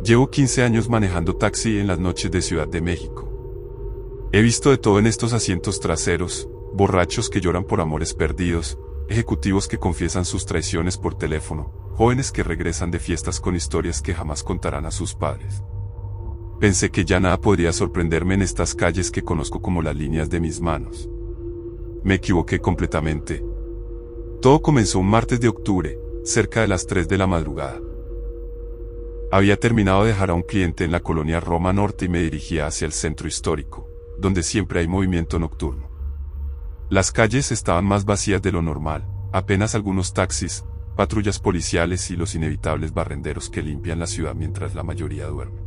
Llevo 15 años manejando taxi en las noches de Ciudad de México. He visto de todo en estos asientos traseros: borrachos que lloran por amores perdidos, ejecutivos que confiesan sus traiciones por teléfono, jóvenes que regresan de fiestas con historias que jamás contarán a sus padres. Pensé que ya nada podría sorprenderme en estas calles que conozco como las líneas de mis manos. Me equivoqué completamente. Todo comenzó un martes de octubre, cerca de las 3 de la madrugada. Había terminado de dejar a un cliente en la colonia Roma Norte y me dirigía hacia el centro histórico, donde siempre hay movimiento nocturno. Las calles estaban más vacías de lo normal, apenas algunos taxis, patrullas policiales y los inevitables barrenderos que limpian la ciudad mientras la mayoría duerme.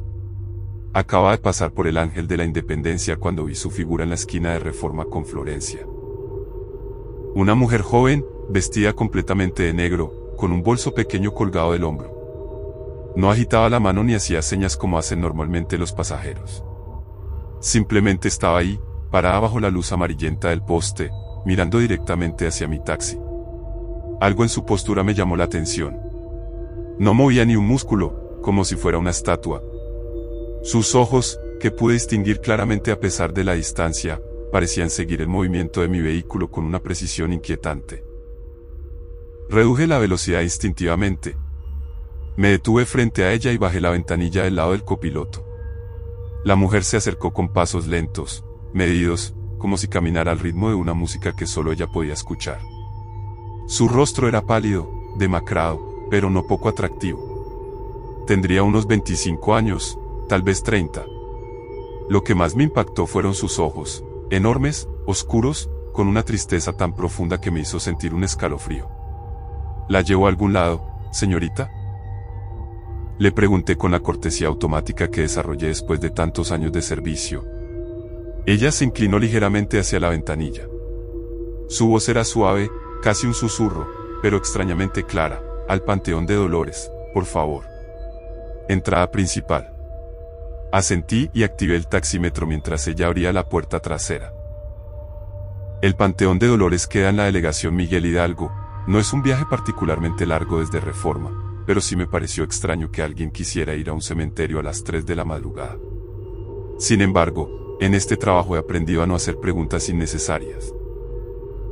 Acababa de pasar por el Ángel de la Independencia cuando vi su figura en la esquina de Reforma con Florencia. Una mujer joven, vestida completamente de negro, con un bolso pequeño colgado del hombro. No agitaba la mano ni hacía señas como hacen normalmente los pasajeros. Simplemente estaba ahí, parada bajo la luz amarillenta del poste, mirando directamente hacia mi taxi. Algo en su postura me llamó la atención. No movía ni un músculo, como si fuera una estatua. Sus ojos, que pude distinguir claramente a pesar de la distancia, parecían seguir el movimiento de mi vehículo con una precisión inquietante. Reduje la velocidad instintivamente. Me detuve frente a ella y bajé la ventanilla del lado del copiloto. La mujer se acercó con pasos lentos, medidos, como si caminara al ritmo de una música que solo ella podía escuchar. Su rostro era pálido, demacrado, pero no poco atractivo. Tendría unos 25 años, tal vez 30. Lo que más me impactó fueron sus ojos, enormes, oscuros, con una tristeza tan profunda que me hizo sentir un escalofrío. ¿La llevo a algún lado, señorita?, le pregunté con la cortesía automática que desarrollé después de tantos años de servicio. Ella se inclinó ligeramente hacia la ventanilla. Su voz era suave, casi un susurro, pero extrañamente clara. Al Panteón de Dolores, por favor. Entrada principal. Asentí y activé el taxímetro mientras ella abría la puerta trasera. El Panteón de Dolores queda en la delegación Miguel Hidalgo. No es un viaje particularmente largo desde Reforma, pero sí me pareció extraño que alguien quisiera ir a un cementerio a las 3 de la madrugada. Sin embargo, en este trabajo he aprendido a no hacer preguntas innecesarias.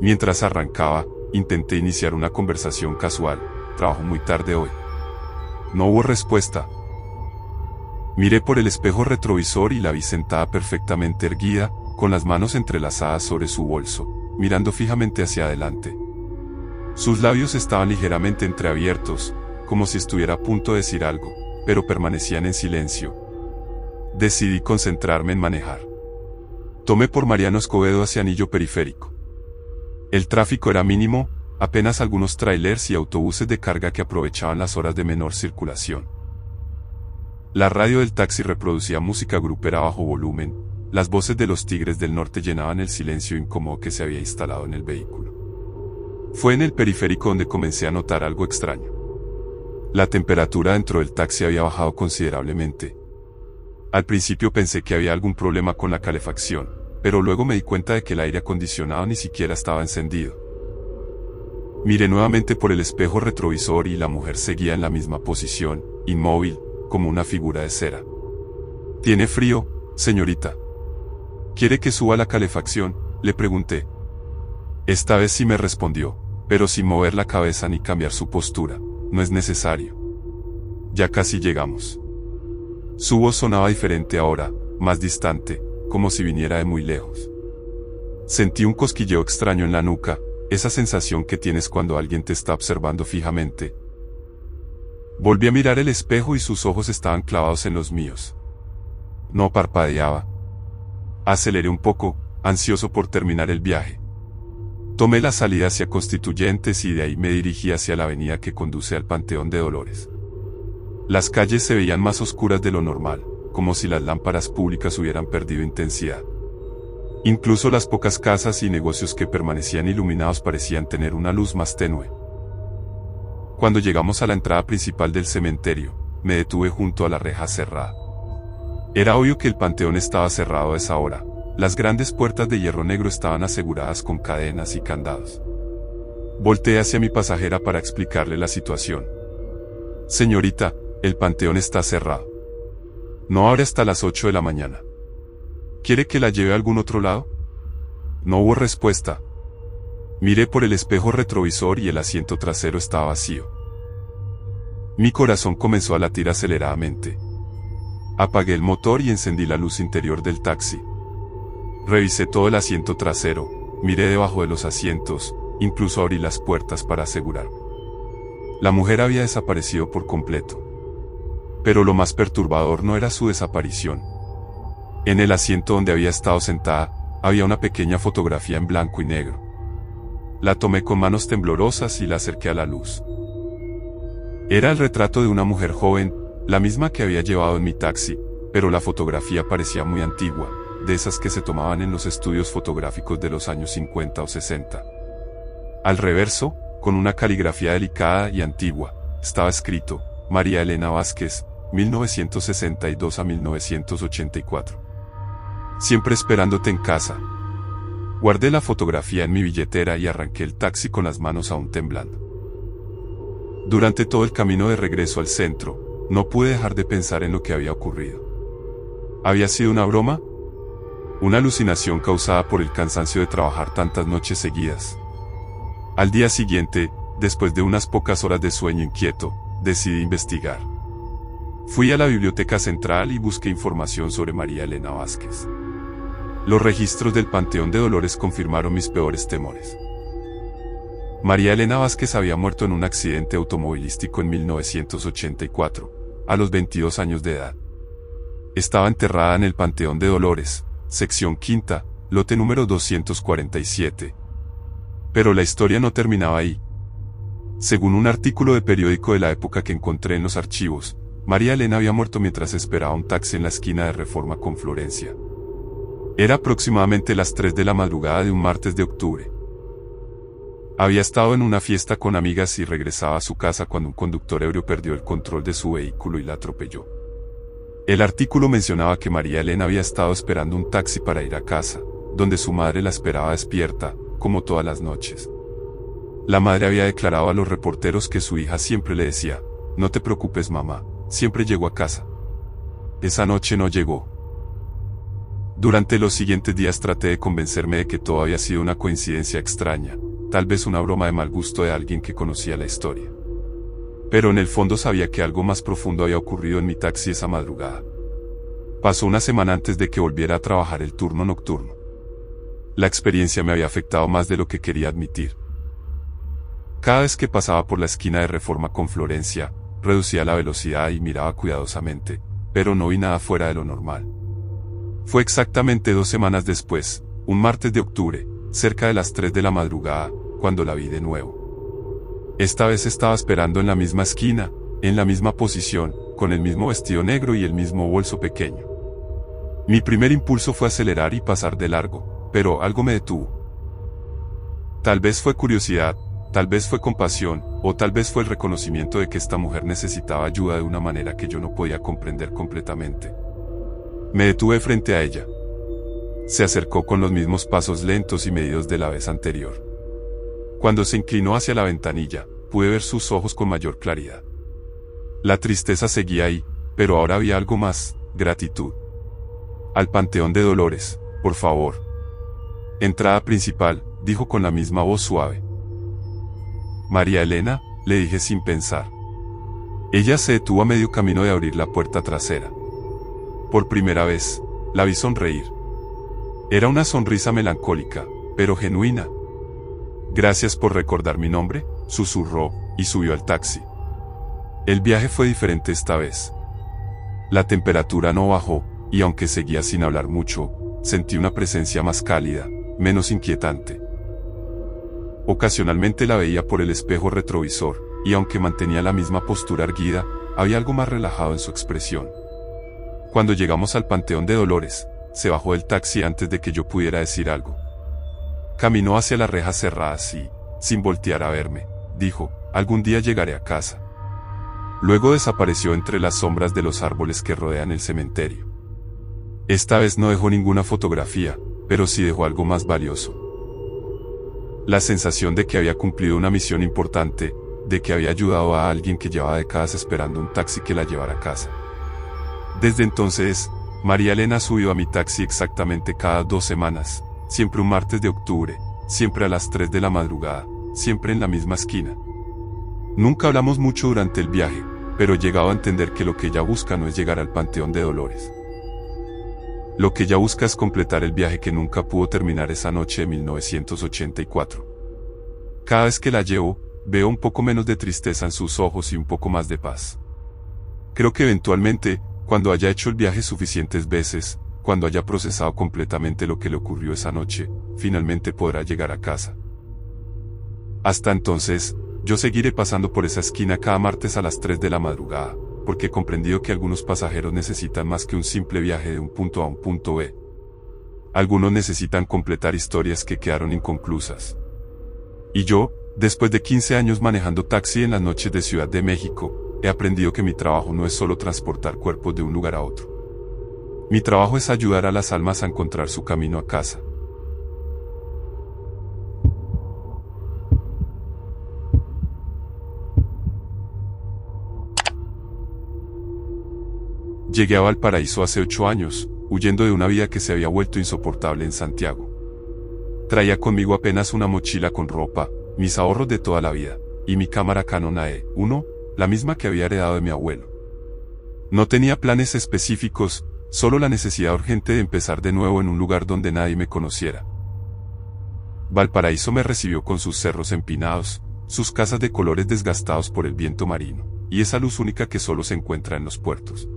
Mientras arrancaba, intenté iniciar una conversación casual. Trabajo muy tarde hoy. No hubo respuesta. Miré por el espejo retrovisor y la vi sentada perfectamente erguida, con las manos entrelazadas sobre su bolso, mirando fijamente hacia adelante. Sus labios estaban ligeramente entreabiertos, como si estuviera a punto de decir algo, pero permanecían en silencio. Decidí concentrarme en manejar. Tomé por Mariano Escobedo hacia Anillo Periférico. El tráfico era mínimo, apenas algunos tráilers y autobuses de carga que aprovechaban las horas de menor circulación. La radio del taxi reproducía música grupera a bajo volumen. Las voces de los Tigres del Norte llenaban el silencio incómodo que se había instalado en el vehículo. Fue en el periférico donde comencé a notar algo extraño. La temperatura dentro del taxi había bajado considerablemente. Al principio pensé que había algún problema con la calefacción, pero luego me di cuenta de que el aire acondicionado ni siquiera estaba encendido. Miré nuevamente por el espejo retrovisor y la mujer seguía en la misma posición, inmóvil, como una figura de cera. ¿Tiene frío, señorita? ¿Quiere que suba la calefacción?, le pregunté. Esta vez sí me respondió, pero sin mover la cabeza ni cambiar su postura. No es necesario. Ya casi llegamos. Su voz sonaba diferente ahora, más distante, como si viniera de muy lejos. Sentí un cosquilleo extraño en la nuca, esa sensación que tienes cuando alguien te está observando fijamente. Volví a mirar el espejo y sus ojos estaban clavados en los míos. No parpadeaba. Aceleré un poco, ansioso por terminar el viaje. Tomé la salida hacia Constituyentes y de ahí me dirigí hacia la avenida que conduce al Panteón de Dolores. Las calles se veían más oscuras de lo normal, como si las lámparas públicas hubieran perdido intensidad. Incluso las pocas casas y negocios que permanecían iluminados parecían tener una luz más tenue. Cuando llegamos a la entrada principal del cementerio, me detuve junto a la reja cerrada. Era obvio que el panteón estaba cerrado a esa hora. Las grandes puertas de hierro negro estaban aseguradas con cadenas y candados. Volteé hacia mi pasajera para explicarle la situación. Señorita, el panteón está cerrado. No abre hasta las 8 de la mañana. ¿Quiere que la lleve a algún otro lado? No hubo respuesta. Miré por el espejo retrovisor y el asiento trasero estaba vacío. Mi corazón comenzó a latir aceleradamente. Apagué el motor y encendí la luz interior del taxi. Revisé todo el asiento trasero, miré debajo de los asientos, incluso abrí las puertas para asegurarme. La mujer había desaparecido por completo. Pero lo más perturbador no era su desaparición. En el asiento donde había estado sentada, había una pequeña fotografía en blanco y negro. La tomé con manos temblorosas y la acerqué a la luz. Era el retrato de una mujer joven, la misma que había llevado en mi taxi, pero la fotografía parecía muy antigua, de esas que se tomaban en los estudios fotográficos de los años 50 o 60. Al reverso, con una caligrafía delicada y antigua, estaba escrito, María Elena Vázquez, 1962 a 1984. Siempre esperándote en casa. Guardé la fotografía en mi billetera y arranqué el taxi con las manos aún temblando. Durante todo el camino de regreso al centro, no pude dejar de pensar en lo que había ocurrido. ¿Había sido una broma? ¿Una alucinación causada por el cansancio de trabajar tantas noches seguidas? Al día siguiente, después de unas pocas horas de sueño inquieto, decidí investigar. Fui a la Biblioteca Central y busqué información sobre María Elena Vázquez. Los registros del Panteón de Dolores confirmaron mis peores temores. María Elena Vázquez había muerto en un accidente automovilístico en 1984, a los 22 años de edad. Estaba enterrada en el Panteón de Dolores, sección quinta, lote número 247. Pero la historia no terminaba ahí. Según un artículo de periódico de la época que encontré en los archivos, María Elena había muerto mientras esperaba un taxi en la esquina de Reforma con Florencia. Era aproximadamente las 3 de la madrugada de un martes de octubre. Había estado en una fiesta con amigas y regresaba a su casa cuando un conductor ebrio perdió el control de su vehículo y la atropelló. El artículo mencionaba que María Elena había estado esperando un taxi para ir a casa, donde su madre la esperaba despierta, como todas las noches. La madre había declarado a los reporteros que su hija siempre le decía, no te preocupes mamá, siempre llego a casa. Esa noche no llegó. Durante los siguientes días traté de convencerme de que todo había sido una coincidencia extraña, tal vez una broma de mal gusto de alguien que conocía la historia. Pero en el fondo sabía que algo más profundo había ocurrido en mi taxi esa madrugada. Pasó una semana antes de que volviera a trabajar el turno nocturno. La experiencia me había afectado más de lo que quería admitir. Cada vez que pasaba por la esquina de Reforma con Florencia, reducía la velocidad y miraba cuidadosamente, pero no vi nada fuera de lo normal. Fue exactamente 2 semanas después, un martes de octubre, cerca de las 3 de la madrugada, cuando la vi de nuevo. Esta vez estaba esperando en la misma esquina, en la misma posición, con el mismo vestido negro y el mismo bolso pequeño. Mi primer impulso fue acelerar y pasar de largo, pero algo me detuvo. Tal vez fue curiosidad, tal vez fue compasión, o tal vez fue el reconocimiento de que esta mujer necesitaba ayuda de una manera que yo no podía comprender completamente. Me detuve frente a ella. Se acercó con los mismos pasos lentos y medidos de la vez anterior. Cuando se inclinó hacia la ventanilla, pude ver sus ojos con mayor claridad. La tristeza seguía ahí, pero ahora había algo más, gratitud. Al Panteón de Dolores, por favor. Entrada principal, dijo con la misma voz suave. María Elena, le dije sin pensar. Ella se detuvo a medio camino de abrir la puerta trasera. Por primera vez, la vi sonreír. Era una sonrisa melancólica, pero genuina. Gracias por recordar mi nombre, susurró, y subió al taxi. El viaje fue diferente esta vez. La temperatura no bajó, y aunque seguía sin hablar mucho, sentí una presencia más cálida, menos inquietante. Ocasionalmente la veía por el espejo retrovisor, y aunque mantenía la misma postura erguida, había algo más relajado en su expresión. Cuando llegamos al Panteón de Dolores, se bajó del taxi antes de que yo pudiera decir algo. Caminó hacia las rejas cerradas y, sin voltear a verme, dijo, algún día llegaré a casa. Luego desapareció entre las sombras de los árboles que rodean el cementerio. Esta vez no dejó ninguna fotografía, pero sí dejó algo más valioso. La sensación de que había cumplido una misión importante, de que había ayudado a alguien que llevaba décadas esperando un taxi que la llevara a casa. Desde entonces, María Elena subió a mi taxi exactamente cada 2 semanas, siempre un martes de octubre, siempre a las 3 de la madrugada, siempre en la misma esquina. Nunca hablamos mucho durante el viaje, pero he llegado a entender que lo que ella busca no es llegar al Panteón de Dolores. Lo que ella busca es completar el viaje que nunca pudo terminar esa noche de 1984. Cada vez que la llevo, veo un poco menos de tristeza en sus ojos y un poco más de paz. Creo que eventualmente, cuando haya hecho el viaje suficientes veces, cuando haya procesado completamente lo que le ocurrió esa noche, finalmente podrá llegar a casa. Hasta entonces, yo seguiré pasando por esa esquina cada martes a las 3 de la madrugada, porque he comprendido que algunos pasajeros necesitan más que un simple viaje de un punto A a un punto B. Algunos necesitan completar historias que quedaron inconclusas. Y yo, después de 15 años manejando taxi en las noches de Ciudad de México, he aprendido que mi trabajo no es solo transportar cuerpos de un lugar a otro. Mi trabajo es ayudar a las almas a encontrar su camino a casa. Llegué a Valparaíso hace 8 años, huyendo de una vida que se había vuelto insoportable en Santiago. Traía conmigo apenas una mochila con ropa, mis ahorros de toda la vida, y mi cámara Canon AE-1, la misma que había heredado de mi abuelo. No tenía planes específicos, solo la necesidad urgente de empezar de nuevo en un lugar donde nadie me conociera. Valparaíso me recibió con sus cerros empinados, sus casas de colores desgastados por el viento marino, y esa luz única que solo se encuentra en los puertos.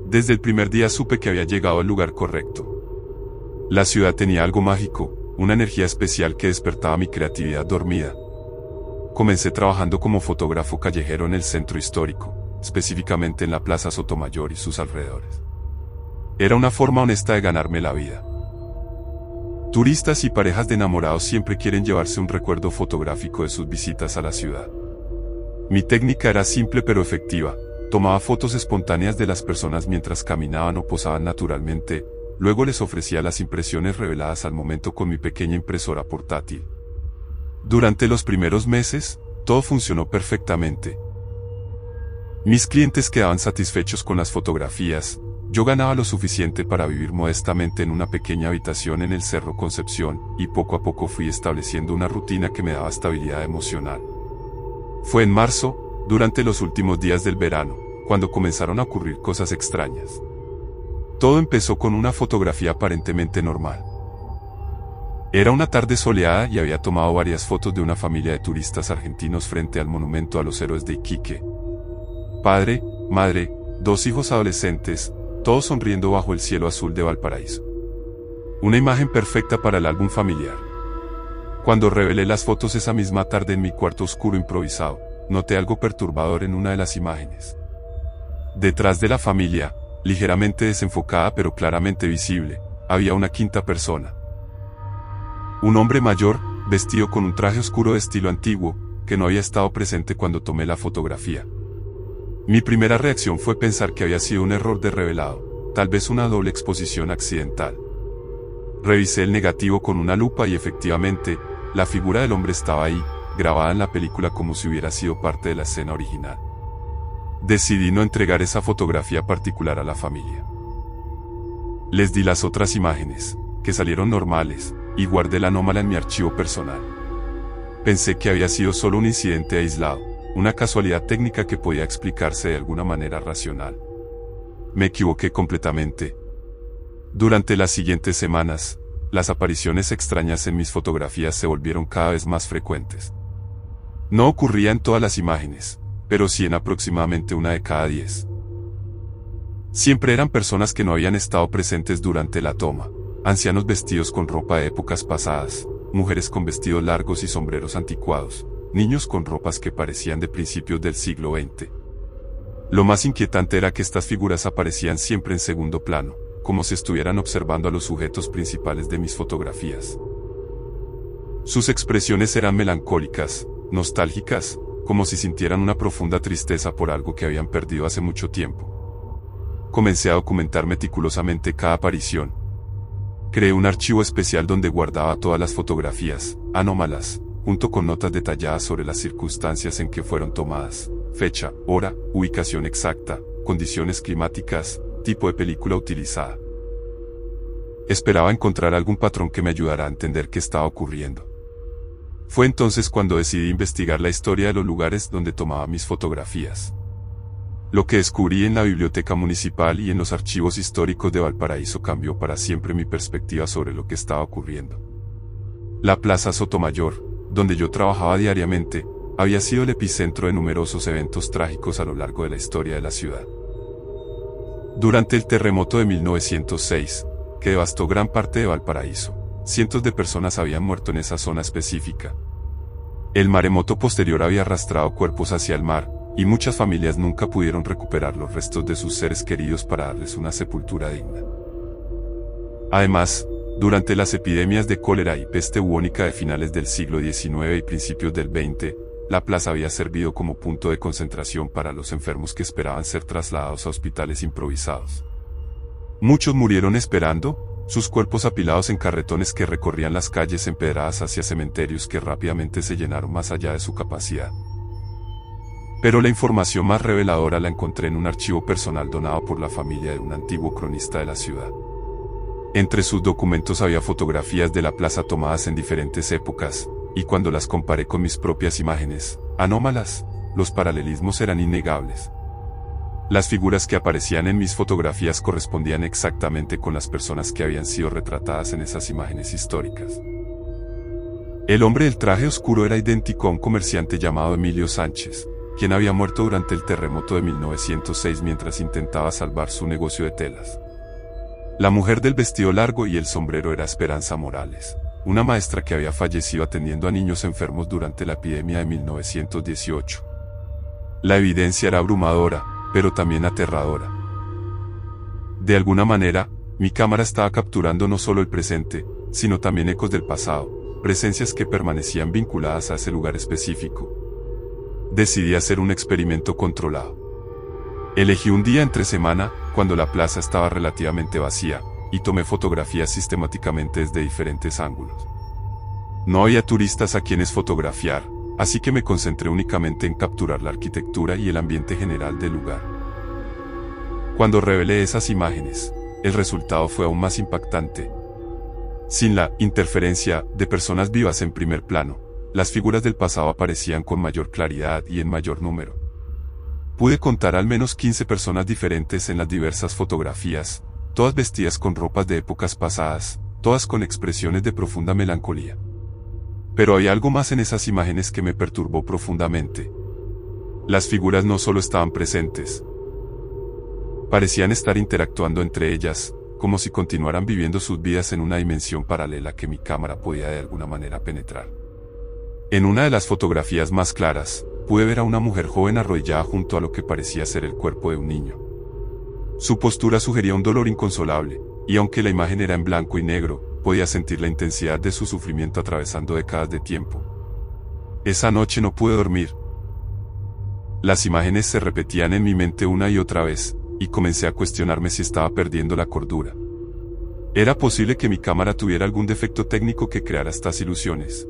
Desde el primer día supe que había llegado al lugar correcto. La ciudad tenía algo mágico, una energía especial que despertaba mi creatividad dormida. Comencé trabajando como fotógrafo callejero en el centro histórico, específicamente en la Plaza Sotomayor y sus alrededores. Era una forma honesta de ganarme la vida. Turistas y parejas de enamorados siempre quieren llevarse un recuerdo fotográfico de sus visitas a la ciudad. Mi técnica era simple pero efectiva. Tomaba fotos espontáneas de las personas mientras caminaban o posaban naturalmente, luego les ofrecía las impresiones reveladas al momento con mi pequeña impresora portátil. Durante los primeros meses, todo funcionó perfectamente. Mis clientes quedaban satisfechos con las fotografías, yo ganaba lo suficiente para vivir modestamente en una pequeña habitación en el Cerro Concepción, y poco a poco fui estableciendo una rutina que me daba estabilidad emocional. Fue en marzo, durante los últimos días del verano, cuando comenzaron a ocurrir cosas extrañas. Todo empezó con una fotografía aparentemente normal. Era una tarde soleada y había tomado varias fotos de una familia de turistas argentinos frente al monumento a los héroes de Iquique. Padre, madre, 2 hijos adolescentes, todos sonriendo bajo el cielo azul de Valparaíso. Una imagen perfecta para el álbum familiar. Cuando revelé las fotos esa misma tarde en mi cuarto oscuro improvisado, noté algo perturbador en una de las imágenes. Detrás de la familia, ligeramente desenfocada pero claramente visible, había una quinta persona. Un hombre mayor, vestido con un traje oscuro de estilo antiguo, que no había estado presente cuando tomé la fotografía. Mi primera reacción fue pensar que había sido un error de revelado, tal vez una doble exposición accidental. Revisé el negativo con una lupa y efectivamente, la figura del hombre estaba ahí, grabada en la película como si hubiera sido parte de la escena original. Decidí no entregar esa fotografía particular a la familia. Les di las otras imágenes, que salieron normales, y guardé la anómala en mi archivo personal. Pensé que había sido solo un incidente aislado, una casualidad técnica que podía explicarse de alguna manera racional. Me equivoqué completamente. Durante las siguientes semanas, las apariciones extrañas en mis fotografías se volvieron cada vez más frecuentes. No ocurría en todas las imágenes, pero sí en aproximadamente una de cada 10. Siempre eran personas que no habían estado presentes durante la toma, ancianos vestidos con ropa de épocas pasadas, mujeres con vestidos largos y sombreros anticuados, niños con ropas que parecían de principios del siglo XX. Lo más inquietante era que estas figuras aparecían siempre en segundo plano, como si estuvieran observando a los sujetos principales de mis fotografías. Sus expresiones eran melancólicas, nostálgicas, como si sintieran una profunda tristeza por algo que habían perdido hace mucho tiempo. Comencé a documentar meticulosamente cada aparición. Creé un archivo especial donde guardaba todas las fotografías, anómalas, junto con notas detalladas sobre las circunstancias en que fueron tomadas, fecha, hora, ubicación exacta, condiciones climáticas, tipo de película utilizada. Esperaba encontrar algún patrón que me ayudara a entender qué estaba ocurriendo. Fue entonces cuando decidí investigar la historia de los lugares donde tomaba mis fotografías. Lo que descubrí en la biblioteca municipal y en los archivos históricos de Valparaíso cambió para siempre mi perspectiva sobre lo que estaba ocurriendo. La Plaza Sotomayor, donde yo trabajaba diariamente, había sido el epicentro de numerosos eventos trágicos a lo largo de la historia de la ciudad. Durante el terremoto de 1906, que devastó gran parte de Valparaíso, cientos de personas habían muerto en esa zona específica. El maremoto posterior había arrastrado cuerpos hacia el mar, y muchas familias nunca pudieron recuperar los restos de sus seres queridos para darles una sepultura digna. Además, durante las epidemias de cólera y peste bubónica de finales del siglo XIX y principios del XX, la plaza había servido como punto de concentración para los enfermos que esperaban ser trasladados a hospitales improvisados. Muchos murieron esperando, sus cuerpos apilados en carretones que recorrían las calles empedradas hacia cementerios que rápidamente se llenaron más allá de su capacidad. Pero la información más reveladora la encontré en un archivo personal donado por la familia de un antiguo cronista de la ciudad. Entre sus documentos había fotografías de la plaza tomadas en diferentes épocas, y cuando las comparé con mis propias imágenes, anómalas, los paralelismos eran innegables. Las figuras que aparecían en mis fotografías correspondían exactamente con las personas que habían sido retratadas en esas imágenes históricas. El hombre del traje oscuro era idéntico a un comerciante llamado Emilio Sánchez, quien había muerto durante el terremoto de 1906 mientras intentaba salvar su negocio de telas. La mujer del vestido largo y el sombrero era Esperanza Morales, una maestra que había fallecido atendiendo a niños enfermos durante la epidemia de 1918. La evidencia era abrumadora, pero también aterradora. De alguna manera, mi cámara estaba capturando no solo el presente, sino también ecos del pasado, presencias que permanecían vinculadas a ese lugar específico. Decidí hacer un experimento controlado. Elegí un día entre semana, cuando la plaza estaba relativamente vacía, y tomé fotografías sistemáticamente desde diferentes ángulos. No había turistas a quienes fotografiar, así que me concentré únicamente en capturar la arquitectura y el ambiente general del lugar. Cuando revelé esas imágenes, el resultado fue aún más impactante. Sin la interferencia de personas vivas en primer plano, las figuras del pasado aparecían con mayor claridad y en mayor número. Pude contar al menos 15 personas diferentes en las diversas fotografías, todas vestidas con ropas de épocas pasadas, todas con expresiones de profunda melancolía. Pero hay algo más en esas imágenes que me perturbó profundamente. Las figuras no solo estaban presentes, parecían estar interactuando entre ellas, como si continuaran viviendo sus vidas en una dimensión paralela que mi cámara podía de alguna manera penetrar. En una de las fotografías más claras, pude ver a una mujer joven arrodillada junto a lo que parecía ser el cuerpo de un niño. Su postura sugería un dolor inconsolable, y aunque la imagen era en blanco y negro, podía sentir la intensidad de su sufrimiento atravesando décadas de tiempo. Esa noche no pude dormir. Las imágenes se repetían en mi mente una y otra vez, y comencé a cuestionarme si estaba perdiendo la cordura. ¿Era posible que mi cámara tuviera algún defecto técnico que creara estas ilusiones?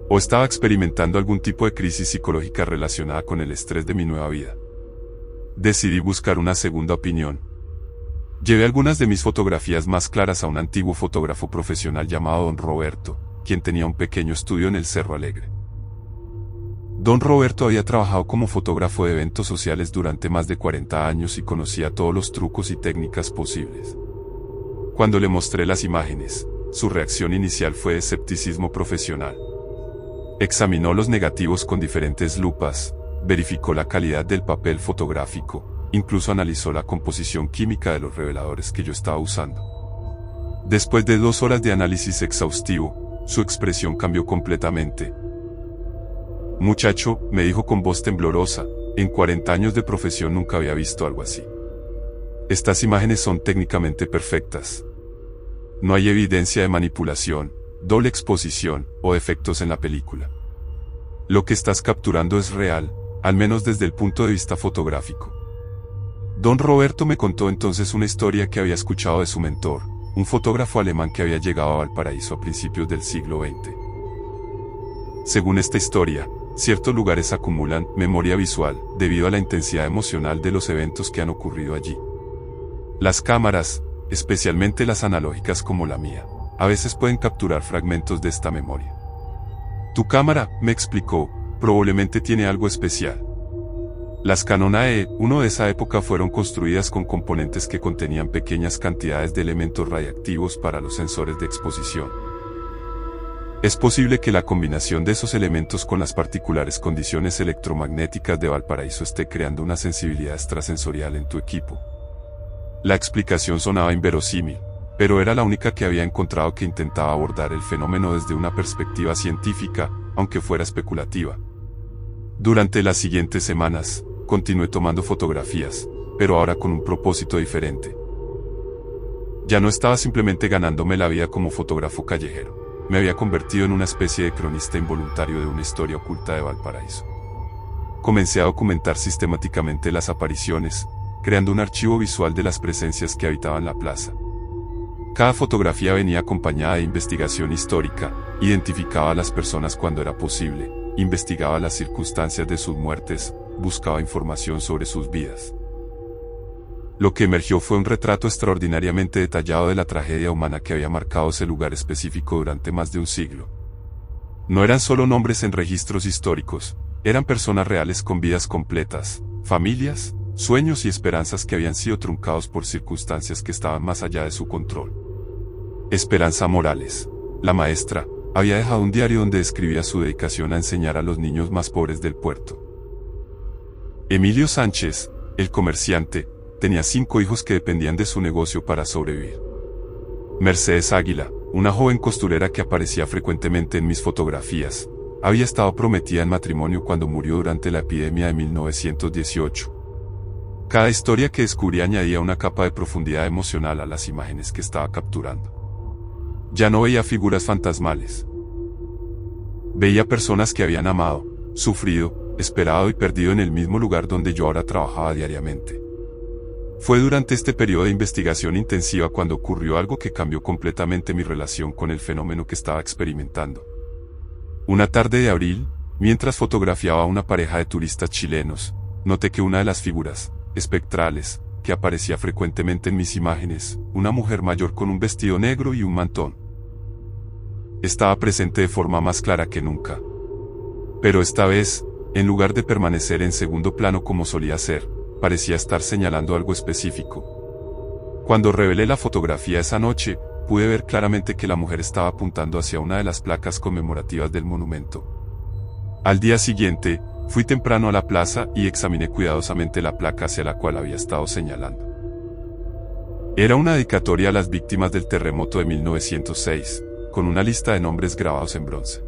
¿O estaba experimentando algún tipo de crisis psicológica relacionada con el estrés de mi nueva vida? Decidí buscar una segunda opinión. Llevé algunas de mis fotografías más claras a un antiguo fotógrafo profesional llamado Don Roberto, quien tenía un pequeño estudio en el Cerro Alegre. Don Roberto había trabajado como fotógrafo de eventos sociales durante más de 40 años y conocía todos los trucos y técnicas posibles. Cuando le mostré las imágenes, su reacción inicial fue de escepticismo profesional. Examinó los negativos con diferentes lupas, verificó la calidad del papel fotográfico, incluso analizó la composición química de los reveladores que yo estaba usando. Después de 2 horas de análisis exhaustivo, su expresión cambió completamente. «Muchacho», me dijo con voz temblorosa, en 40 años de profesión nunca había visto algo así. Estas imágenes son técnicamente perfectas. No hay evidencia de manipulación, doble exposición o defectos en la película. Lo que estás capturando es real, al menos desde el punto de vista fotográfico. Don Roberto me contó entonces una historia que había escuchado de su mentor, un fotógrafo alemán que había llegado a Valparaíso a principios del siglo XX. Según esta historia, ciertos lugares acumulan memoria visual debido a la intensidad emocional de los eventos que han ocurrido allí. Las cámaras, especialmente las analógicas como la mía, a veces pueden capturar fragmentos de esta memoria. Tu cámara, me explicó, probablemente tiene algo especial. Las Canon AE-1 de esa época fueron construidas con componentes que contenían pequeñas cantidades de elementos radiactivos para los sensores de exposición. Es posible que la combinación de esos elementos con las particulares condiciones electromagnéticas de Valparaíso esté creando una sensibilidad extrasensorial en tu equipo. La explicación sonaba inverosímil, pero era la única que había encontrado que intentaba abordar el fenómeno desde una perspectiva científica, aunque fuera especulativa. Durante las siguientes semanas, continué tomando fotografías, pero ahora con un propósito diferente. Ya no estaba simplemente ganándome la vida como fotógrafo callejero. Me había convertido en una especie de cronista involuntario de una historia oculta de Valparaíso. Comencé a documentar sistemáticamente las apariciones, creando un archivo visual de las presencias que habitaban la plaza. Cada fotografía venía acompañada de investigación histórica, identificaba a las personas cuando era posible, investigaba las circunstancias de sus muertes, buscaba información sobre sus vidas. Lo que emergió fue un retrato extraordinariamente detallado de la tragedia humana que había marcado ese lugar específico durante más de un siglo. No eran solo nombres en registros históricos, eran personas reales con vidas completas, familias, sueños y esperanzas que habían sido truncados por circunstancias que estaban más allá de su control. Esperanza Morales, la maestra, había dejado un diario donde describía su dedicación a enseñar a los niños más pobres del puerto. Emilio Sánchez, el comerciante, tenía 5 hijos que dependían de su negocio para sobrevivir. Mercedes Águila, una joven costurera que aparecía frecuentemente en mis fotografías, había estado prometida en matrimonio cuando murió durante la epidemia de 1918. Cada historia que descubrí añadía una capa de profundidad emocional a las imágenes que estaba capturando. Ya no veía figuras fantasmales. Veía personas que habían amado, sufrido, esperado y perdido en el mismo lugar donde yo ahora trabajaba diariamente. Fue durante este periodo de investigación intensiva cuando ocurrió algo que cambió completamente mi relación con el fenómeno que estaba experimentando. Una tarde de abril, mientras fotografiaba a una pareja de turistas chilenos, noté que una de las figuras, espectrales, que aparecía frecuentemente en mis imágenes, una mujer mayor con un vestido negro y un mantón, estaba presente de forma más clara que nunca. Pero esta vez, en lugar de permanecer en segundo plano como solía ser, parecía estar señalando algo específico. Cuando revelé la fotografía esa noche, pude ver claramente que la mujer estaba apuntando hacia una de las placas conmemorativas del monumento. Al día siguiente, fui temprano a la plaza y examiné cuidadosamente la placa hacia la cual había estado señalando. Era una dedicatoria a las víctimas del terremoto de 1906, con una lista de nombres grabados en bronce.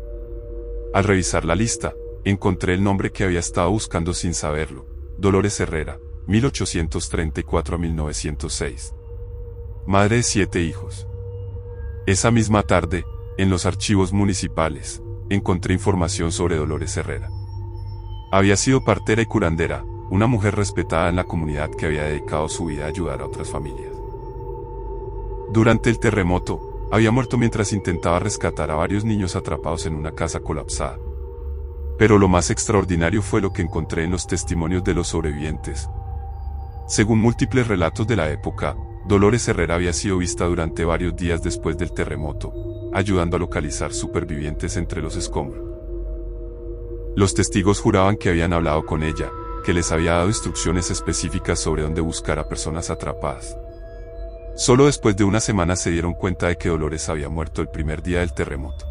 Al revisar la lista, encontré el nombre que había estado buscando sin saberlo: Dolores Herrera, 1834 a 1906. Madre de 7 hijos. Esa misma tarde, en los archivos municipales, encontré información sobre Dolores Herrera. Había sido partera y curandera, una mujer respetada en la comunidad que había dedicado su vida a ayudar a otras familias. Durante el terremoto, había muerto mientras intentaba rescatar a varios niños atrapados en una casa colapsada. Pero lo más extraordinario fue lo que encontré en los testimonios de los sobrevivientes. Según múltiples relatos de la época, Dolores Herrera había sido vista durante varios días después del terremoto, ayudando a localizar supervivientes entre los escombros. Los testigos juraban que habían hablado con ella, que les había dado instrucciones específicas sobre dónde buscar a personas atrapadas. Solo después de una semana se dieron cuenta de que Dolores había muerto el primer día del terremoto.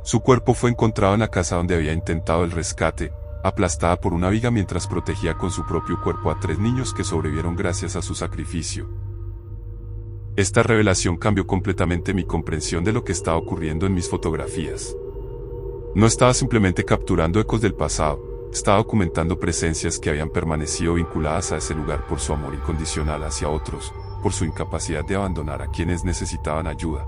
Su cuerpo fue encontrado en la casa donde había intentado el rescate, aplastada por una viga mientras protegía con su propio cuerpo a 3 niños que sobrevivieron gracias a su sacrificio. Esta revelación cambió completamente mi comprensión de lo que estaba ocurriendo en mis fotografías. No estaba simplemente capturando ecos del pasado, estaba documentando presencias que habían permanecido vinculadas a ese lugar por su amor incondicional hacia otros, por su incapacidad de abandonar a quienes necesitaban ayuda.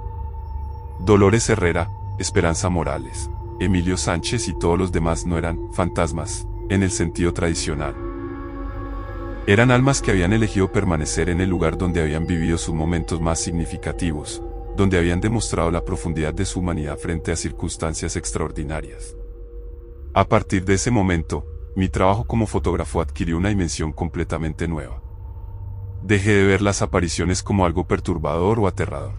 Dolores Herrera, Esperanza Morales, Emilio Sánchez y todos los demás no eran fantasmas, en el sentido tradicional. Eran almas que habían elegido permanecer en el lugar donde habían vivido sus momentos más significativos, donde habían demostrado la profundidad de su humanidad frente a circunstancias extraordinarias. A partir de ese momento, mi trabajo como fotógrafo adquirió una dimensión completamente nueva. Dejé de ver las apariciones como algo perturbador o aterrador.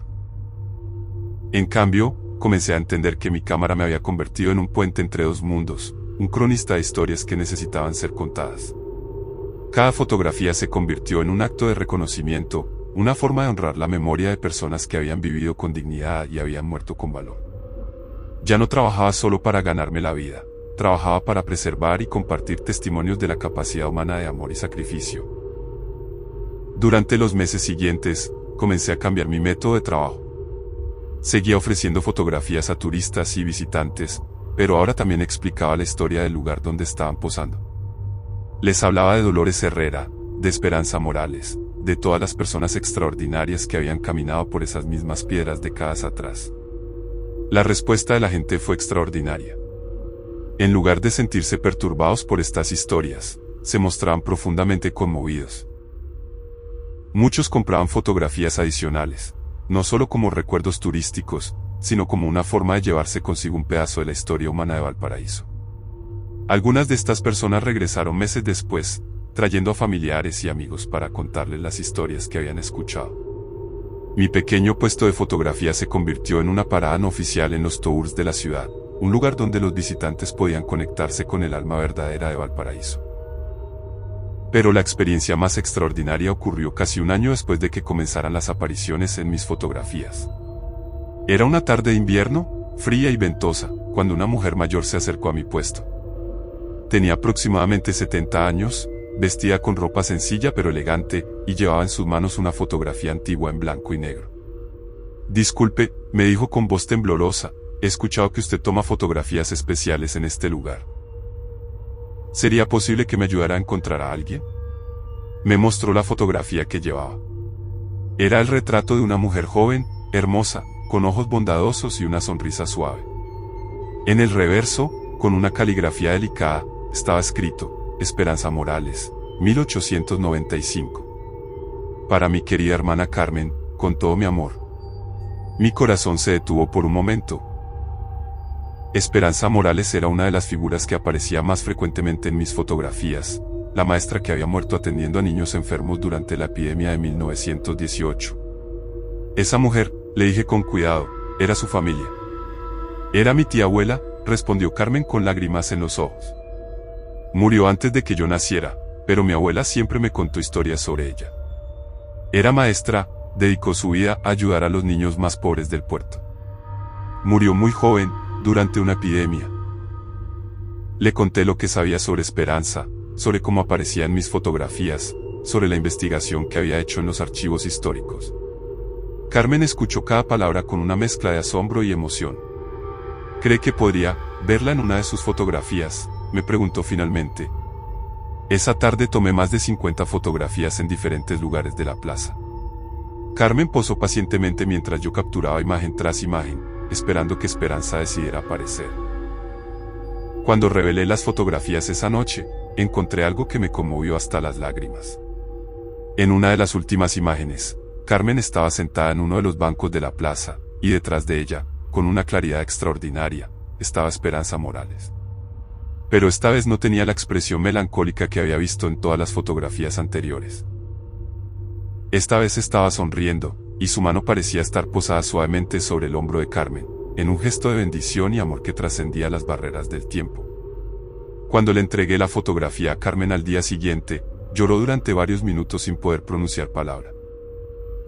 En cambio, comencé a entender que mi cámara me había convertido en un puente entre dos mundos, un cronista de historias que necesitaban ser contadas. Cada fotografía se convirtió en un acto de reconocimiento, una forma de honrar la memoria de personas que habían vivido con dignidad y habían muerto con valor. Ya no trabajaba solo para ganarme la vida, trabajaba para preservar y compartir testimonios de la capacidad humana de amor y sacrificio. Durante los meses siguientes, comencé a cambiar mi método de trabajo. Seguía ofreciendo fotografías a turistas y visitantes, pero ahora también explicaba la historia del lugar donde estaban posando. Les hablaba de Dolores Herrera, de Esperanza Morales, de todas las personas extraordinarias que habían caminado por esas mismas piedras décadas atrás. La respuesta de la gente fue extraordinaria. En lugar de sentirse perturbados por estas historias, se mostraban profundamente conmovidos. Muchos compraban fotografías adicionales, no solo como recuerdos turísticos, sino como una forma de llevarse consigo un pedazo de la historia humana de Valparaíso. Algunas de estas personas regresaron meses después, trayendo a familiares y amigos para contarles las historias que habían escuchado. Mi pequeño puesto de fotografía se convirtió en una parada no oficial en los tours de la ciudad, un lugar donde los visitantes podían conectarse con el alma verdadera de Valparaíso. Pero la experiencia más extraordinaria ocurrió casi un año después de que comenzaran las apariciones en mis fotografías. Era una tarde de invierno, fría y ventosa, cuando una mujer mayor se acercó a mi puesto. Tenía aproximadamente 70 años, vestía con ropa sencilla pero elegante, y llevaba en sus manos una fotografía antigua en blanco y negro. Disculpe, me dijo con voz temblorosa, he escuchado que usted toma fotografías especiales en este lugar. ¿Sería posible que me ayudara a encontrar a alguien? Me mostró la fotografía que llevaba. Era el retrato de una mujer joven, hermosa, con ojos bondadosos y una sonrisa suave. En el reverso, con una caligrafía delicada, estaba escrito, Esperanza Morales, 1895. Para mi querida hermana Carmen, con todo mi amor. Mi corazón se detuvo por un momento. Esperanza Morales era una de las figuras que aparecía más frecuentemente en mis fotografías, la maestra que había muerto atendiendo a niños enfermos durante la epidemia de 1918. Esa mujer, le dije con cuidado, era su familia. Era mi tía abuela, respondió Carmen con lágrimas en los ojos. Murió antes de que yo naciera, pero mi abuela siempre me contó historias sobre ella. Era maestra, dedicó su vida a ayudar a los niños más pobres del puerto. Murió muy joven, durante una epidemia. Le conté lo que sabía sobre Esperanza, sobre cómo aparecía en mis fotografías, sobre la investigación que había hecho en los archivos históricos. Carmen escuchó cada palabra con una mezcla de asombro y emoción. ¿Cree que podría verla en una de sus fotografías?, me preguntó finalmente. Esa tarde tomé más de 50 fotografías en diferentes lugares de la plaza. Carmen posó pacientemente mientras yo capturaba imagen tras imagen, esperando que Esperanza decidiera aparecer. Cuando revelé las fotografías esa noche, encontré algo que me conmovió hasta las lágrimas. En una de las últimas imágenes, Carmen estaba sentada en uno de los bancos de la plaza, y detrás de ella, con una claridad extraordinaria, estaba Esperanza Morales. Pero esta vez no tenía la expresión melancólica que había visto en todas las fotografías anteriores. Esta vez estaba sonriendo, y su mano parecía estar posada suavemente sobre el hombro de Carmen, en un gesto de bendición y amor que trascendía las barreras del tiempo. Cuando le entregué la fotografía a Carmen al día siguiente, lloró durante varios minutos sin poder pronunciar palabra.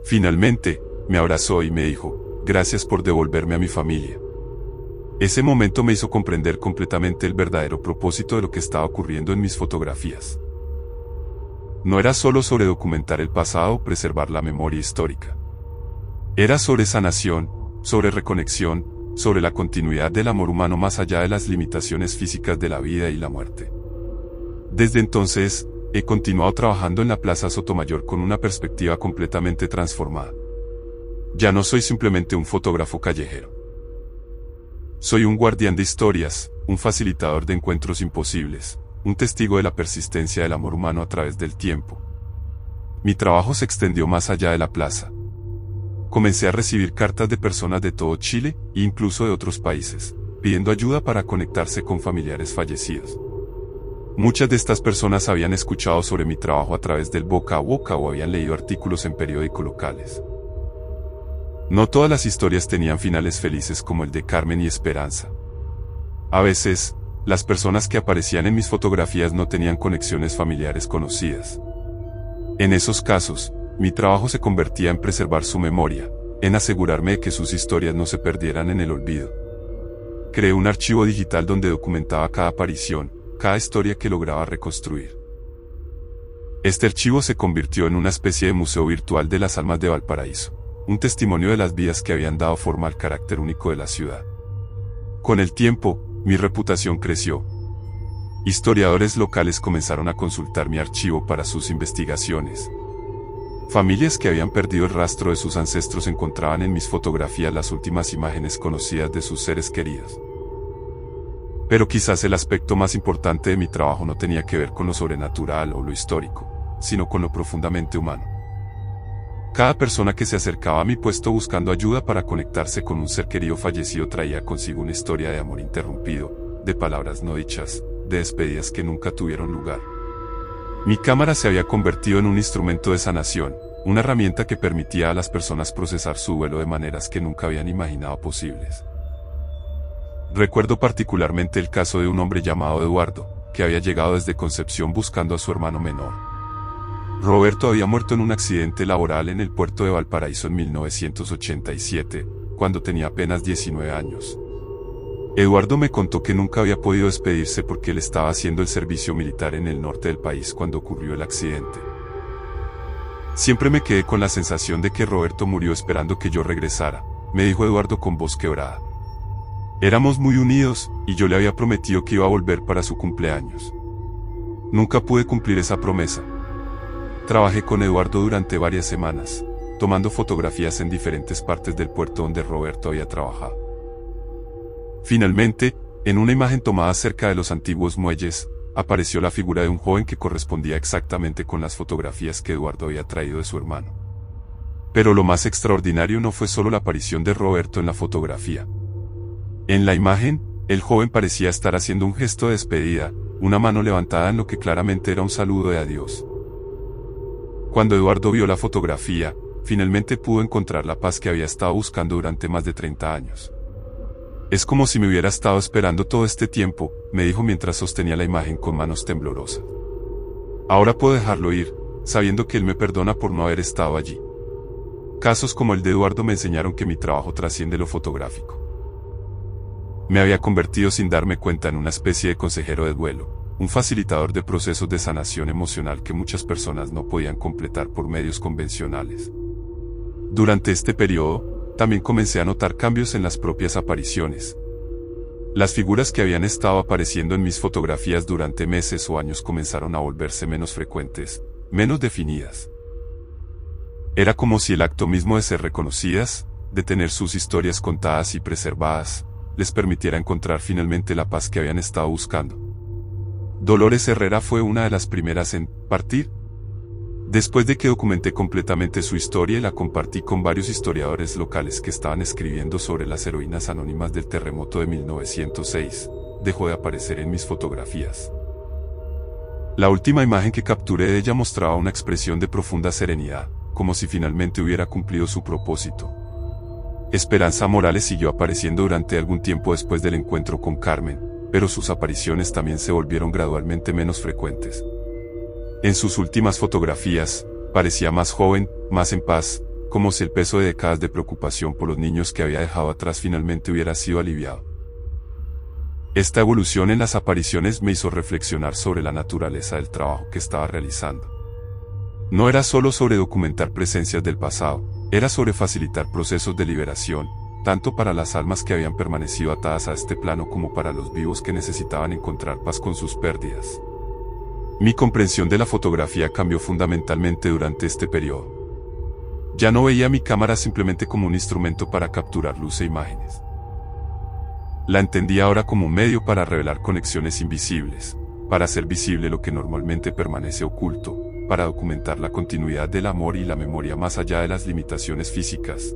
Finalmente, me abrazó y me dijo, gracias por devolverme a mi familia. Ese momento me hizo comprender completamente el verdadero propósito de lo que estaba ocurriendo en mis fotografías. No era solo sobre documentar el pasado o preservar la memoria histórica. Era sobre sanación, sobre reconexión, sobre la continuidad del amor humano más allá de las limitaciones físicas de la vida y la muerte. Desde entonces, he continuado trabajando en la Plaza Sotomayor con una perspectiva completamente transformada. Ya no soy simplemente un fotógrafo callejero. Soy un guardián de historias, un facilitador de encuentros imposibles, un testigo de la persistencia del amor humano a través del tiempo. Mi trabajo se extendió más allá de la plaza. Comencé a recibir cartas de personas de todo Chile, e incluso de otros países, pidiendo ayuda para conectarse con familiares fallecidos. Muchas de estas personas habían escuchado sobre mi trabajo a través del boca a boca o habían leído artículos en periódicos locales. No todas las historias tenían finales felices como el de Carmen y Esperanza. A veces, las personas que aparecían en mis fotografías no tenían conexiones familiares conocidas. En esos casos, mi trabajo se convertía en preservar su memoria, en asegurarme de que sus historias no se perdieran en el olvido. Creé un archivo digital donde documentaba cada aparición, cada historia que lograba reconstruir. Este archivo se convirtió en una especie de museo virtual de las almas de Valparaíso, un testimonio de las vidas que habían dado forma al carácter único de la ciudad. Con el tiempo, mi reputación creció. Historiadores locales comenzaron a consultar mi archivo para sus investigaciones. Familias que habían perdido el rastro de sus ancestros encontraban en mis fotografías las últimas imágenes conocidas de sus seres queridos. Pero quizás el aspecto más importante de mi trabajo no tenía que ver con lo sobrenatural o lo histórico, sino con lo profundamente humano. Cada persona que se acercaba a mi puesto buscando ayuda para conectarse con un ser querido fallecido traía consigo una historia de amor interrumpido, de palabras no dichas, de despedidas que nunca tuvieron lugar. Mi cámara se había convertido en un instrumento de sanación, una herramienta que permitía a las personas procesar su duelo de maneras que nunca habían imaginado posibles. Recuerdo particularmente el caso de un hombre llamado Eduardo, que había llegado desde Concepción buscando a su hermano menor. Roberto había muerto en un accidente laboral en el puerto de Valparaíso en 1987, cuando tenía apenas 19 años. Eduardo me contó que nunca había podido despedirse porque él estaba haciendo el servicio militar en el norte del país cuando ocurrió el accidente. Siempre me quedé con la sensación de que Roberto murió esperando que yo regresara, me dijo Eduardo con voz quebrada. Éramos muy unidos, y yo le había prometido que iba a volver para su cumpleaños. Nunca pude cumplir esa promesa. Trabajé con Eduardo durante varias semanas, tomando fotografías en diferentes partes del puerto donde Roberto había trabajado. Finalmente, en una imagen tomada cerca de los antiguos muelles, apareció la figura de un joven que correspondía exactamente con las fotografías que Eduardo había traído de su hermano. Pero lo más extraordinario no fue solo la aparición de Roberto en la fotografía. En la imagen, el joven parecía estar haciendo un gesto de despedida, una mano levantada en lo que claramente era un saludo de adiós. Cuando Eduardo vio la fotografía, finalmente pudo encontrar la paz que había estado buscando durante más de 30 años. Es como si me hubiera estado esperando todo este tiempo, me dijo mientras sostenía la imagen con manos temblorosas. Ahora puedo dejarlo ir, sabiendo que él me perdona por no haber estado allí. Casos como el de Eduardo me enseñaron que mi trabajo trasciende lo fotográfico. Me había convertido sin darme cuenta en una especie de consejero de duelo, un facilitador de procesos de sanación emocional que muchas personas no podían completar por medios convencionales. Durante este periodo, también comencé a notar cambios en las propias apariciones. Las figuras que habían estado apareciendo en mis fotografías durante meses o años comenzaron a volverse menos frecuentes, menos definidas. Era como si el acto mismo de ser reconocidas, de tener sus historias contadas y preservadas, les permitiera encontrar finalmente la paz que habían estado buscando. Dolores Herrera fue una de las primeras en partir. Después de que documenté completamente su historia y la compartí con varios historiadores locales que estaban escribiendo sobre las heroínas anónimas del terremoto de 1906, dejó de aparecer en mis fotografías. La última imagen que capturé de ella mostraba una expresión de profunda serenidad, como si finalmente hubiera cumplido su propósito. Esperanza Morales siguió apareciendo durante algún tiempo después del encuentro con Carmen, pero sus apariciones también se volvieron gradualmente menos frecuentes. En sus últimas fotografías, parecía más joven, más en paz, como si el peso de décadas de preocupación por los niños que había dejado atrás finalmente hubiera sido aliviado. Esta evolución en las apariciones me hizo reflexionar sobre la naturaleza del trabajo que estaba realizando. No era solo sobre documentar presencias del pasado, era sobre facilitar procesos de liberación, tanto para las almas que habían permanecido atadas a este plano como para los vivos que necesitaban encontrar paz con sus pérdidas. Mi comprensión de la fotografía cambió fundamentalmente durante este periodo. Ya no veía mi cámara simplemente como un instrumento para capturar luz e imágenes. La entendía ahora como un medio para revelar conexiones invisibles, para hacer visible lo que normalmente permanece oculto, para documentar la continuidad del amor y la memoria más allá de las limitaciones físicas.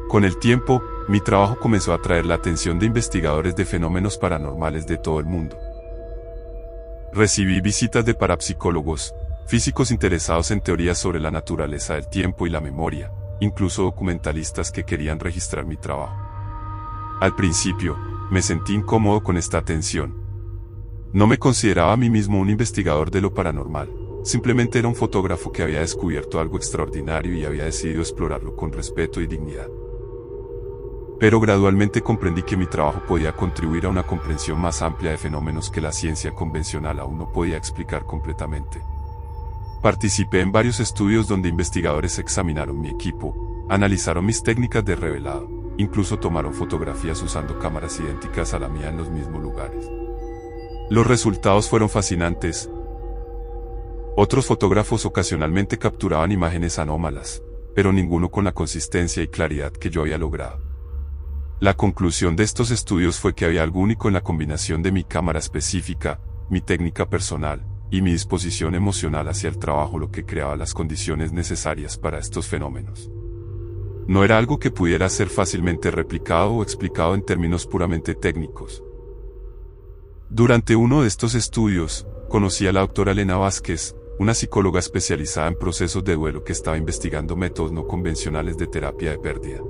Con el tiempo, mi trabajo comenzó a atraer la atención de investigadores de fenómenos paranormales de todo el mundo. Recibí visitas de parapsicólogos, físicos interesados en teorías sobre la naturaleza del tiempo y la memoria, incluso documentalistas que querían registrar mi trabajo. Al principio, me sentí incómodo con esta atención. No me consideraba a mí mismo un investigador de lo paranormal, simplemente era un fotógrafo que había descubierto algo extraordinario y había decidido explorarlo con respeto y dignidad. Pero gradualmente comprendí que mi trabajo podía contribuir a una comprensión más amplia de fenómenos que la ciencia convencional aún no podía explicar completamente. Participé en varios estudios donde investigadores examinaron mi equipo, analizaron mis técnicas de revelado, incluso tomaron fotografías usando cámaras idénticas a la mía en los mismos lugares. Los resultados fueron fascinantes. Otros fotógrafos ocasionalmente capturaban imágenes anómalas, pero ninguno con la consistencia y claridad que yo había logrado. La conclusión de estos estudios fue que había algo único en la combinación de mi cámara específica, mi técnica personal, y mi disposición emocional hacia el trabajo, lo que creaba las condiciones necesarias para estos fenómenos. No era algo que pudiera ser fácilmente replicado o explicado en términos puramente técnicos. Durante uno de estos estudios, conocí a la doctora Elena Vázquez, una psicóloga especializada en procesos de duelo que estaba investigando métodos no convencionales de terapia de pérdida.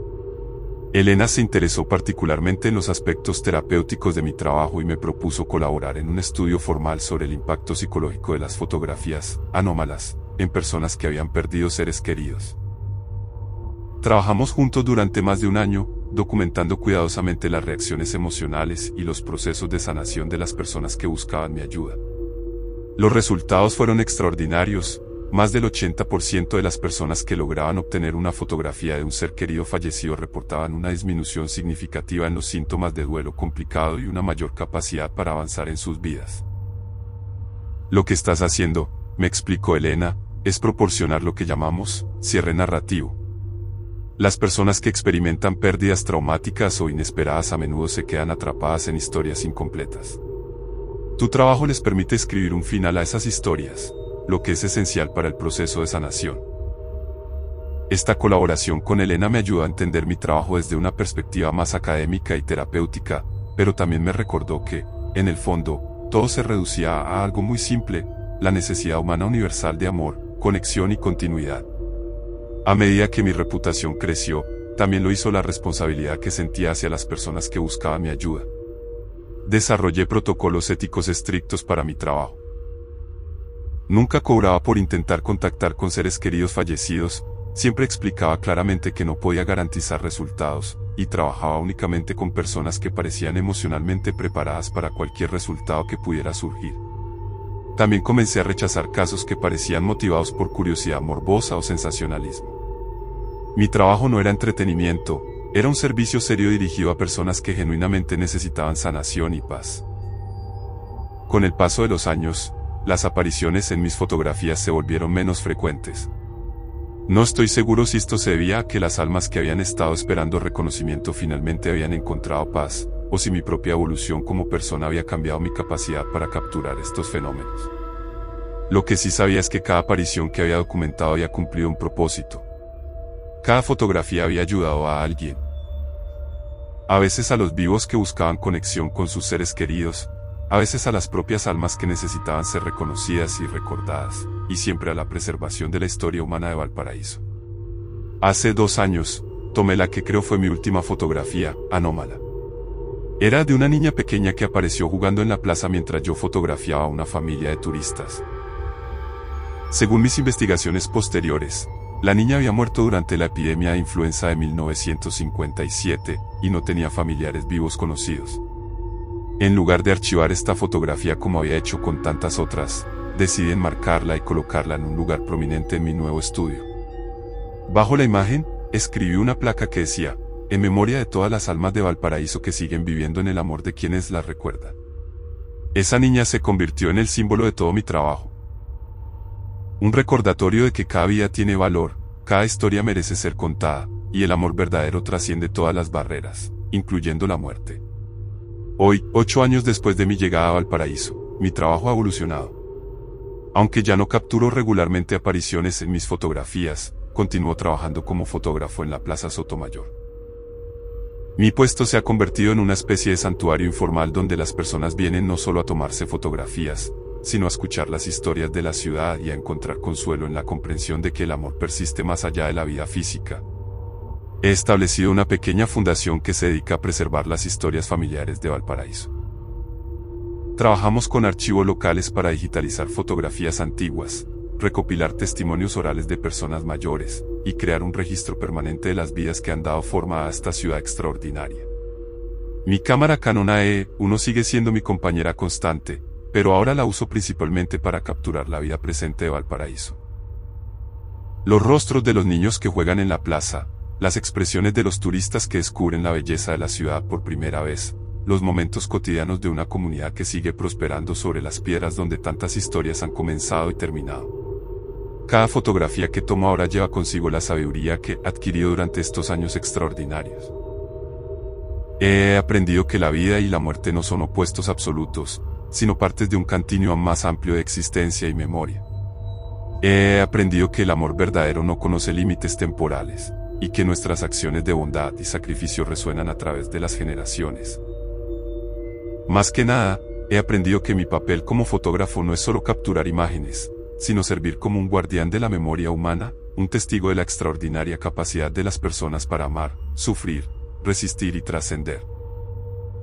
Elena se interesó particularmente en los aspectos terapéuticos de mi trabajo y me propuso colaborar en un estudio formal sobre el impacto psicológico de las fotografías anómalas en personas que habían perdido seres queridos. Trabajamos juntos durante más de un año, documentando cuidadosamente las reacciones emocionales y los procesos de sanación de las personas que buscaban mi ayuda. Los resultados fueron extraordinarios. Más del 80% de las personas que lograban obtener una fotografía de un ser querido fallecido reportaban una disminución significativa en los síntomas de duelo complicado y una mayor capacidad para avanzar en sus vidas. Lo que estás haciendo, me explicó Elena, es proporcionar lo que llamamos cierre narrativo. Las personas que experimentan pérdidas traumáticas o inesperadas a menudo se quedan atrapadas en historias incompletas. Tu trabajo les permite escribir un final a esas historias, lo que es esencial para el proceso de sanación. Esta colaboración con Elena me ayudó a entender mi trabajo desde una perspectiva más académica y terapéutica, pero también me recordó que, en el fondo, todo se reducía a algo muy simple, la necesidad humana universal de amor, conexión y continuidad. A medida que mi reputación creció, también lo hizo la responsabilidad que sentía hacia las personas que buscaban mi ayuda. Desarrollé protocolos éticos estrictos para mi trabajo. Nunca cobraba por intentar contactar con seres queridos fallecidos, siempre explicaba claramente que no podía garantizar resultados, y trabajaba únicamente con personas que parecían emocionalmente preparadas para cualquier resultado que pudiera surgir. También comencé a rechazar casos que parecían motivados por curiosidad morbosa o sensacionalismo. Mi trabajo no era entretenimiento, era un servicio serio dirigido a personas que genuinamente necesitaban sanación y paz. Con el paso de los años, las apariciones en mis fotografías se volvieron menos frecuentes. No estoy seguro si esto se debía a que las almas que habían estado esperando reconocimiento finalmente habían encontrado paz, o si mi propia evolución como persona había cambiado mi capacidad para capturar estos fenómenos. Lo que sí sabía es que cada aparición que había documentado había cumplido un propósito. Cada fotografía había ayudado a alguien. A veces a los vivos que buscaban conexión con sus seres queridos, a veces a las propias almas que necesitaban ser reconocidas y recordadas, y siempre a la preservación de la historia humana de Valparaíso. Hace 2 años, tomé la que creo fue mi última fotografía, anómala. Era de una niña pequeña que apareció jugando en la plaza mientras yo fotografiaba a una familia de turistas. Según mis investigaciones posteriores, la niña había muerto durante la epidemia de influenza de 1957, y no tenía familiares vivos conocidos. En lugar de archivar esta fotografía como había hecho con tantas otras, decidí enmarcarla y colocarla en un lugar prominente en mi nuevo estudio. Bajo la imagen, escribí una placa que decía, en memoria de todas las almas de Valparaíso que siguen viviendo en el amor de quienes las recuerdan. Esa niña se convirtió en el símbolo de todo mi trabajo. Un recordatorio de que cada vida tiene valor, cada historia merece ser contada, y el amor verdadero trasciende todas las barreras, incluyendo la muerte. Hoy, 8 años después de mi llegada a Valparaíso, mi trabajo ha evolucionado. Aunque ya no capturo regularmente apariciones en mis fotografías, continúo trabajando como fotógrafo en la Plaza Sotomayor. Mi puesto se ha convertido en una especie de santuario informal donde las personas vienen no solo a tomarse fotografías, sino a escuchar las historias de la ciudad y a encontrar consuelo en la comprensión de que el amor persiste más allá de la vida física. He establecido una pequeña fundación que se dedica a preservar las historias familiares de Valparaíso. Trabajamos con archivos locales para digitalizar fotografías antiguas, recopilar testimonios orales de personas mayores, y crear un registro permanente de las vidas que han dado forma a esta ciudad extraordinaria. Mi cámara Canon AE-1 sigue siendo mi compañera constante, pero ahora la uso principalmente para capturar la vida presente de Valparaíso. Los rostros de los niños que juegan en la plaza, las expresiones de los turistas que descubren la belleza de la ciudad por primera vez, los momentos cotidianos de una comunidad que sigue prosperando sobre las piedras donde tantas historias han comenzado y terminado. Cada fotografía que tomo ahora lleva consigo la sabiduría que he adquirido durante estos años extraordinarios. He aprendido que la vida y la muerte no son opuestos absolutos, sino partes de un continuum más amplio de existencia y memoria. He aprendido que el amor verdadero no conoce límites temporales, y que nuestras acciones de bondad y sacrificio resuenan a través de las generaciones. Más que nada, he aprendido que mi papel como fotógrafo no es solo capturar imágenes, sino servir como un guardián de la memoria humana, un testigo de la extraordinaria capacidad de las personas para amar, sufrir, resistir y trascender.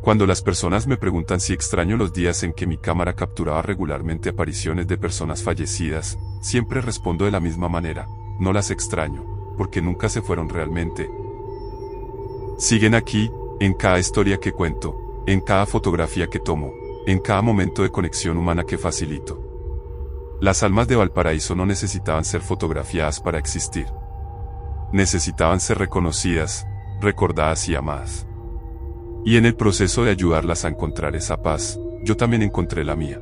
Cuando las personas me preguntan si extraño los días en que mi cámara capturaba regularmente apariciones de personas fallecidas, siempre respondo de la misma manera: no las extraño, porque nunca se fueron realmente. Siguen aquí, en cada historia que cuento, en cada fotografía que tomo, en cada momento de conexión humana que facilito. Las almas de Valparaíso no necesitaban ser fotografiadas para existir. Necesitaban ser reconocidas, recordadas y amadas. Y en el proceso de ayudarlas a encontrar esa paz, yo también encontré la mía.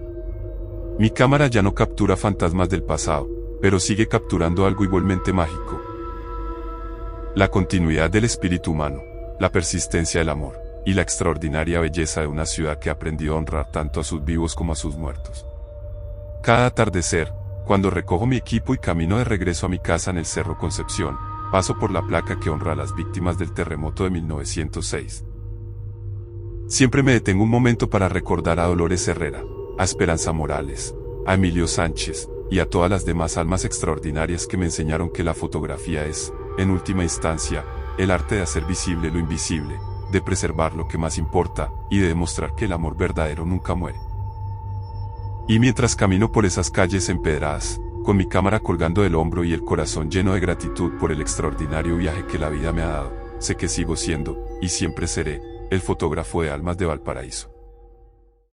Mi cámara ya no captura fantasmas del pasado, pero sigue capturando algo igualmente mágico: la continuidad del espíritu humano, la persistencia del amor, y la extraordinaria belleza de una ciudad que ha aprendido a honrar tanto a sus vivos como a sus muertos. Cada atardecer, cuando recojo mi equipo y camino de regreso a mi casa en el Cerro Concepción, paso por la placa que honra a las víctimas del terremoto de 1906. Siempre me detengo un momento para recordar a Dolores Herrera, a Esperanza Morales, a Emilio Sánchez, y a todas las demás almas extraordinarias que me enseñaron que la fotografía es, en última instancia, el arte de hacer visible lo invisible, de preservar lo que más importa, y de demostrar que el amor verdadero nunca muere. Y mientras camino por esas calles empedradas, con mi cámara colgando del hombro y el corazón lleno de gratitud por el extraordinario viaje que la vida me ha dado, sé que sigo siendo, y siempre seré, el fotógrafo de almas de Valparaíso.